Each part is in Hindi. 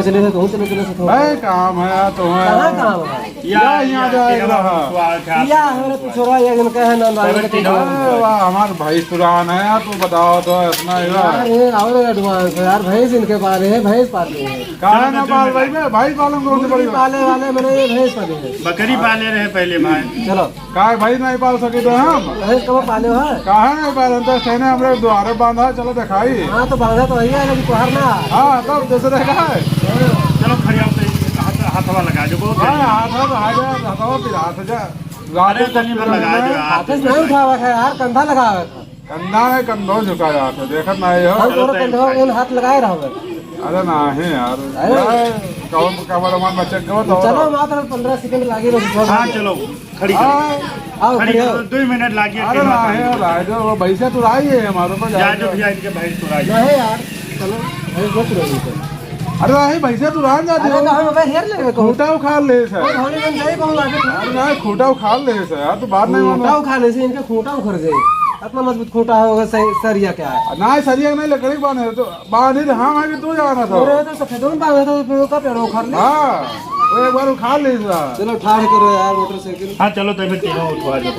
चले थे कहूँ चले चले से भाई काम है यार तुम्हें कहाँ काम है यहाँ जाएगा या हमारे तू छोरा ये इनका है ना हमारे भाई पुरान है यार, तू बताओ तो इतना यार और एडवांस यार भैंस इनके पाले हैं, भैंस पाले हैं कहा ना पाल भाई मैं भाई पालन कौन से बड़ी पाले वाले मैंने ये भैंस पाले हैं, बकरी पाले रहे पहले भाई। चलो कहा भाई नहीं पाल सके तो हम भैंस कब पाले हो है कहा नहीं पालन तो सहने हमरे द्वारे बांधा, चलो दिखाई। हाँ तो बांधा तो वही है लेकिन तुहार ना हाँ तब दूसरे का है। चलो खड़ी हाथवा लगा जो हाँ हाथ आ जा हाथवा फिर हाथ जा अरे तनी में लगा जो हाथ से नहीं उठावा है यार, कंधा लगावा था कंधा में कंधो झुका जाता देखत नहीं हम हो। दोनों कंधों में हाथ लगाए रहो। अरे नहीं यार कौन कवर मान बच्चे को तो चलो मात्र 15 सेकंड लागे बस। हाँ चलो खड़ी आओ खड़ी खड़ी हो। 2 मिनट लागे। अरे नहीं यार जो भैंसा तो आई है हमारे को जा जो भैया इनके भाई तुराई नहीं यार चलो भैंस मत रहो। अरे नहीं भैंसा तू रान जाती अरे हो हम अब हेर ले कहूँ खूटा उखाड़ ले से होने में जाए कहूँ लागे अरे नहीं खूटा उखाड़ ले से यार तू बात नहीं खूंटा मानो उखाड़ने से इनके खूंटा उखड़ जाए, इतना मजबूत खूंटा होगा सरिया क्या है नहीं सरिया नहीं लकड़ी बांधे तो बांधे हम आगे तू जाना था। और तो सफेदों में बांधा था फिर का पेड़ उखाड़ ले। हाँ तो एक बार उखाड़ ले सा। चलो ठाड़ करो यार मोटरसाइकिल। हाँ चलो तो फिर तीनों उठवा दो।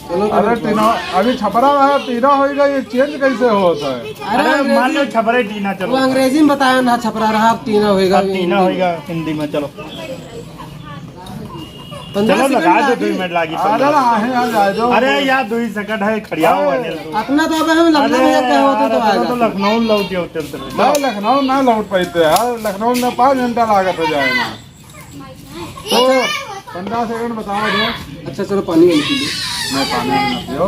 चलो अरे तीनों अभी छपरा है तीनों होएगा ये चेंज कैसे होता है। अरे मान लो छपरे टीना वो चलो अंग्रेजी में बताया ना छपरा रहा अब टीना होएगा अब टीना होएगा हिंदी में। चलो 15 चलो सेकंड लगा दो लागे। 2 मिनट लागी। अरे नहीं यार जाए दो। अरे यार 2 सेकंड है खड़िया हुआ अपना तो अब हम लगना भी क्या होता तो तो आएगा। लखनऊ लौटे होते नहीं लखनऊ ना लौट पाते यार, लखनऊ में 5 घंटा लागत हो जाए ना तो 15 सेकंड बताओ दो। अच्छा चलो पानी वाली पी लो। मैं पानी में मत पियो।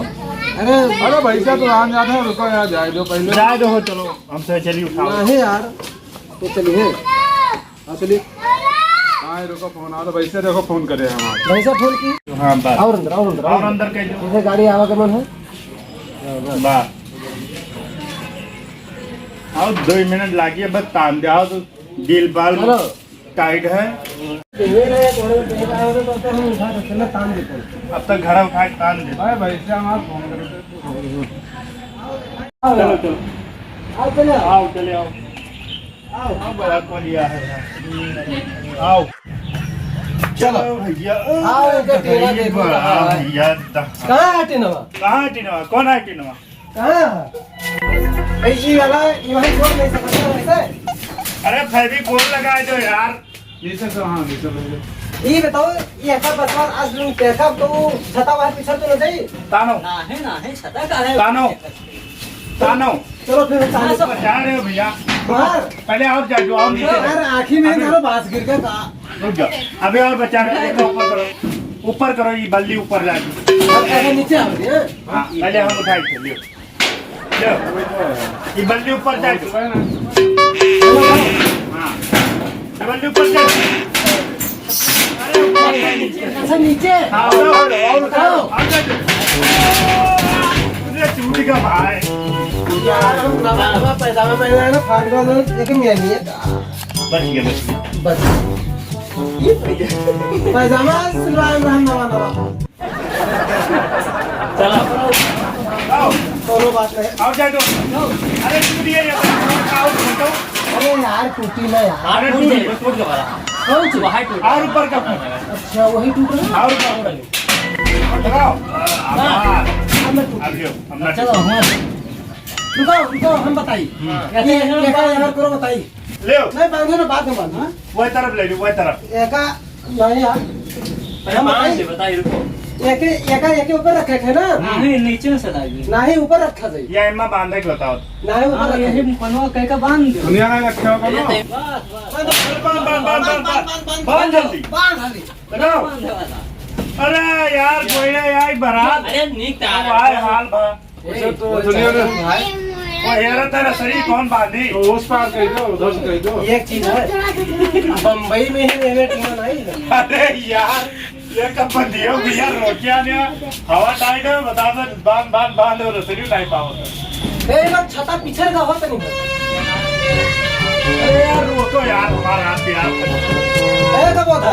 अरे अरे भैया तो आन जाते हैं, रुको यार जाए दो पहले। जाए दो चलो हमसे चलिए उठाओ। नहीं यार तो चलिए हाँ चलिए हाँ रुको फोन आ तो भैया देखो फोन करे हमारे। भैंसा फोन की हाँ बस और अंदर और अंदर और अंदर कह दो जैसे गाड़ी आवा के मन है बस आओ 2 मिनट लागिए बस तान दे आओ तो दिल बाल चलो टाइट है। अब तक घर उठा के तान दे। भाई भैया हमारे फोन करे चलो चलो आओ चले आओ चले आओ आओ बड़ा को लिया है आओ चलो भैया आओ इधर टीना देखो भैया कहाँ है टीनवा कहाँ टिनवा कौन है टिनवा कहाँ है ऐसी वाला ये वही छोड़ नहीं सकता वैसे। अरे फेविकोल लगा दो यार। नीचे से हाँ नीचे ले ये बताओ ये का बसवार आज लोग देखा तो छता वाला पीछे तो नहीं जाइए तानो ना है छता का है तानो तानो चलो फिर ताने से बचा रहे हो भैया बाहर पहले और जा जो आओ नीचे अरे आँखी में मारो बांस गिर के का रुक जाओ अभी और बचा रहे हो ऊपर करो ये बल्ली ऊपर ला दो। अरे नीचे आ रही है हाँ पहले हम उठाए थे लियो ये बल्ली ऊपर जाए हाँ ये बल्ली ऊपर जाए। अरे ऊपर जाए नीचे। अच्छा नीचे हाँ और उठाओ और जाओ। अरे चूड़ी का भाई यार हम नवा पैसा में पहले ना फाड़ दो एक मिया नहीं है बच गया बस ये पैजामा सिलवाए में हम नवा नवा चलो आओ कोनो बात नहीं। आओ जाए दो। अरे चूड़ी है ये आओ उठाओ। अरे यार टूटी ना यार अरे टूट के वाला कौन सी वहां टूट और ऊपर का अच्छा वही टूट रहा है और ऊपर लगाओ हमें टूट अभी हम चलो हमारे रुको रुको हम बताइए ये यहाँ करो बताइए ले नहीं बांधो ना बाद में बांधो वही तरफ ले लो वही तरफ एका नहीं यार हम बताइए बताइए रुको एका ऊपर रखे थे ना नहीं नीचे में सदाई नहीं ऊपर रखा जाए ये इम्मा बांधे के बताओ। नहीं ऊपर हां रखे ये पनवा कह का बांध दो दुनिया में रखे होगा ना बांध जल्दी बांध हाली लगाओ। बांध वाला अरे यार कोई यार बारात अरे नीक ता भाई हाल भा तो दुनिया में वो हेरा तेरा शरीर कौन बांधी तो उस पार कह दो उधर से कह दो। एक चीज है बम्बई में ही रेलवे टीम नहीं अरे यार ये कब बंदी हो भैया रोकिया ने हवा टाइट है बता दो बांध बांध बांध और शरीर नहीं पाओ। ए लोग छता पीछे का होता नहीं अरे यार रोको यार हमारा हाथ यार ए कब होता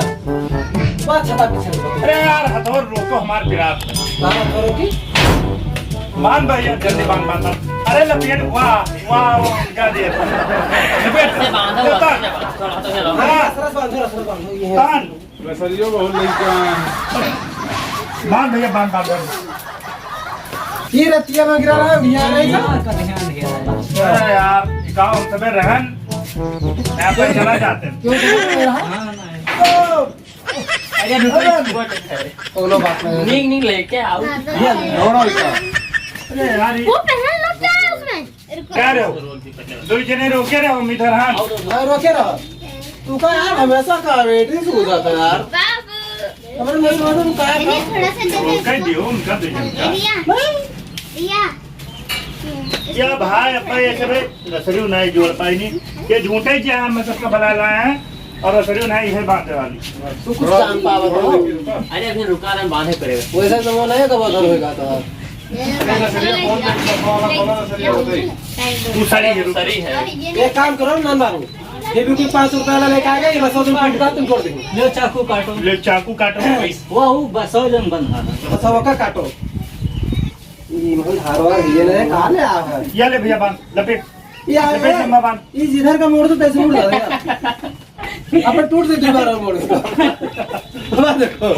बात छता पीछे अरे यार हथौर रोको हमारे पिरात बात करो की बांध भैया जल्दी बांध बांध अरे लपेट वाह वाह क्या दे लपेट से बांधा हुआ है थोड़ा तो चलो सरस बांधो ये है तान रसरियो बहुत लेके बांध भैया बांध बांध ये रतिया में गिरा रहा है भैया नहीं था का ध्यान दिया अरे यार गाँव सब रहन यहाँ पर चला जाते हैं क्यों कर रहा हां अरे रुको बोलो बात में नींग नींग लेके आओ ये दोनों इधर अरे यार वो पहन लो क्या है उसमें क्या रहे हो दो जने रोके रहे हो मिधर हाँ रोके रहो तू का यार हमेशा का वेट ही हो जाता है यार बाबू हमारे में समझ में का ये थोड़ा सा दे रोका ही दियो उनका दे जनता रिया या भाई अपना ये सब रसरियो नहीं जोड़ पाई नहीं ये झूठे ही हम में सबका भला लाए हैं और रसरियो नहीं है बांधने वाली तू कुछ काम पावत हो अरे अभी रुका रहा बांधे पड़ेगा वैसे तो वो नहीं कब घर होएगा तो तू सारी जरूर सही है एक काम करो ना मारो ये भी कोई 5 रुपया लेके आ गए बस तुम काट का तुम छोड़ देंगे लो चाकू काटो ले चाकू काटो वो बस हो जन बंधा बस वो का काटो ये मतलब हारवा ये ने कहा ले आ है या ले भैया बांध लपेट यार लपेट लंबा बांध ये जिधर का मोड़ तो तैसे मोड़ जाएगा अपन टूट से दोबारा मोड़ हमारा देखो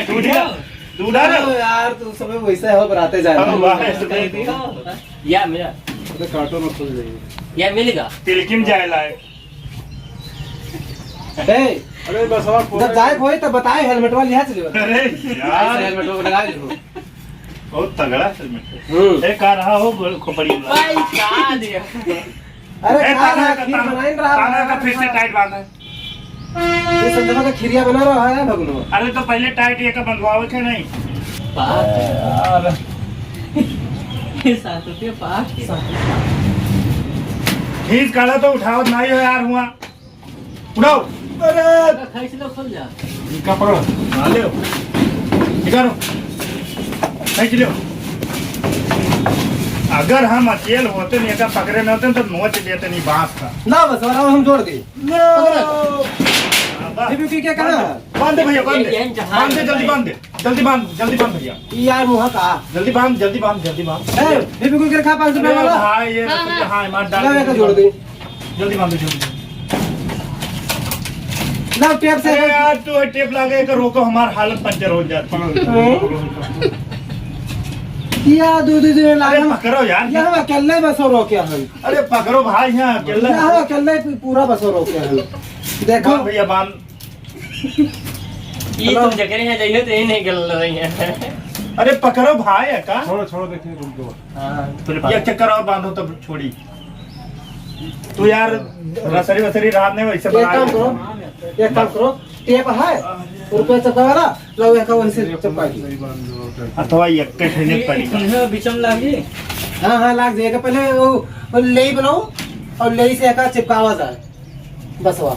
टूट गया दूधा अरे यार तू सब वैसा है बराते जाएगा या मेरा काटो ना खुल जाएगी या मिलेगा तिलकिम जाए लाए ए अरे बस जब जाए होए तब बताए हेलमेट वाली यहाँ चले अरे यार हेलमेट वो लगा दो बहुत तगड़ा फिल्म एक आ रहा हो खोपड़ी वाला भाई क्या दिया अरे ए, कहाँ ताना रहा का खीर बनाई ताना रहा का फिर से टाइट बांधा है ये संजना का खीरिया बना रहा है भगनो अरे तो पहले टाइट ये का बंधवावे थे नहीं पाक 7 रुपये पाक खींच काढ़ा तो उठाओ नहीं हो यार हुआ उठाओ अरे खाई से खुल जा इनका पकड़ हाँ ले निकालो खींच लो अगर हम अकेले होते नहीं का पकड़े न होते तो नोच देते नहीं बांस का ना बस और हम जोड़ दे बांध ये भी क्या करना दे भैया बांध दे जल्दी बांध दे जल्दी बांध भैया यार मुहा का जल्दी बांध जल्दी बांध ए ये भी कोई खा 5 रुपए वाला भाई ये हाँ मार डाल लगा के जोड़ दे जल्दी बांध दे जल्दी ना टेप से अरे यार तू टेप लगा के रोको हमार हालत पंचर हो जाती या दूध दूध अरे लाया पकड़ो यार या हम अकेले बस हो रोके हम अरे पकड़ो भाई यहाँ अकेला या हम अकेले पूरा बस हो रोके हम देखो बांध भैया बांध ये तुम जगह है जाइए तो ये नहीं गल रही है अरे पकड़ो भाई है का छोड़ो देखिए रुक दो ये चक्कर और बांधो तब छोड़ी तू यार रसरी वसरी रात ने वैसे एक काम करो टेप है रुपया चपका वाला लो एक वैसे चपका की अथवा एक के ठेने पड़ी तुम्हें बिचम लागी हाँ लाग जाएगा पहले वो लेई बनाओ और लेई से एक चिपकावा जाए बस वह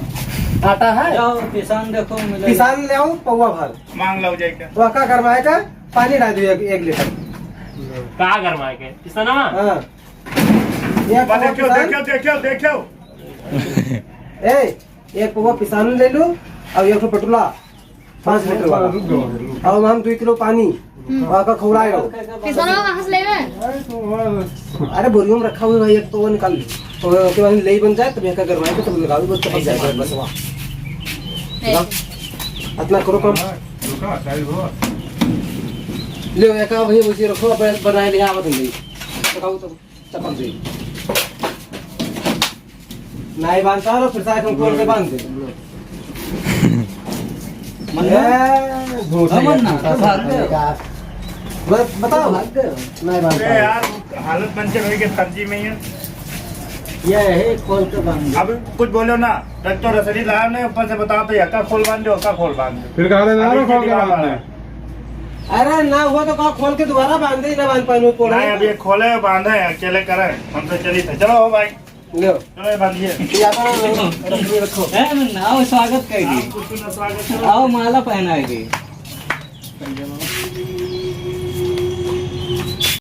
आटा है जाओ किसान देखो मिले किसान ले आओ पौवा भर मांग लो जाए क्या तो का करवाए का पानी डाल दियो 1 लीटर का गरमाए के किसान हाँ ये पौवा देखो किसान देखो ए एक पौवा किसान ले लो और एक पटुला 5 लीटर वाला और हम 2 किलो पानी वाका खौराए हो किसानों का हंस ले अरे बोरियों में रखा हुआ है एक तो वो निकाल लो तो उसके बाद ले बन जाए तो मैं क्या करवाए तो लगा दो बस चपक जाएगा बस वहाँ इतना करो कम रुका टाइट हो ले एक भैया उसी रखो बनाए लिया आवत नहीं बताओ तो चपक जाएगी नहीं बांधता है फिर साइड में खोल के बांध दे बताओ नहीं बांधता अरे यार हालत पंचर हो गई सब्जी में ही ये है खोल के बांध अब कुछ बोलो ना तब तो रसरी लाया नहीं ऊपर से बताओ तो यक्का खोल बांध दो का खोल बांध दो फिर कहा था ना खोल के बांधना है अरे ना हुआ तो कहा खोल के दोबारा बांध दे ना बांध पाए नहीं अब ये खोले बांधे अकेले करे हम तो चली थे चलो भाई लो चलो बांधिए या तो रखो है ना आओ स्वागत करेगी कुछ ना स्वागत आओ माला पहनाएगी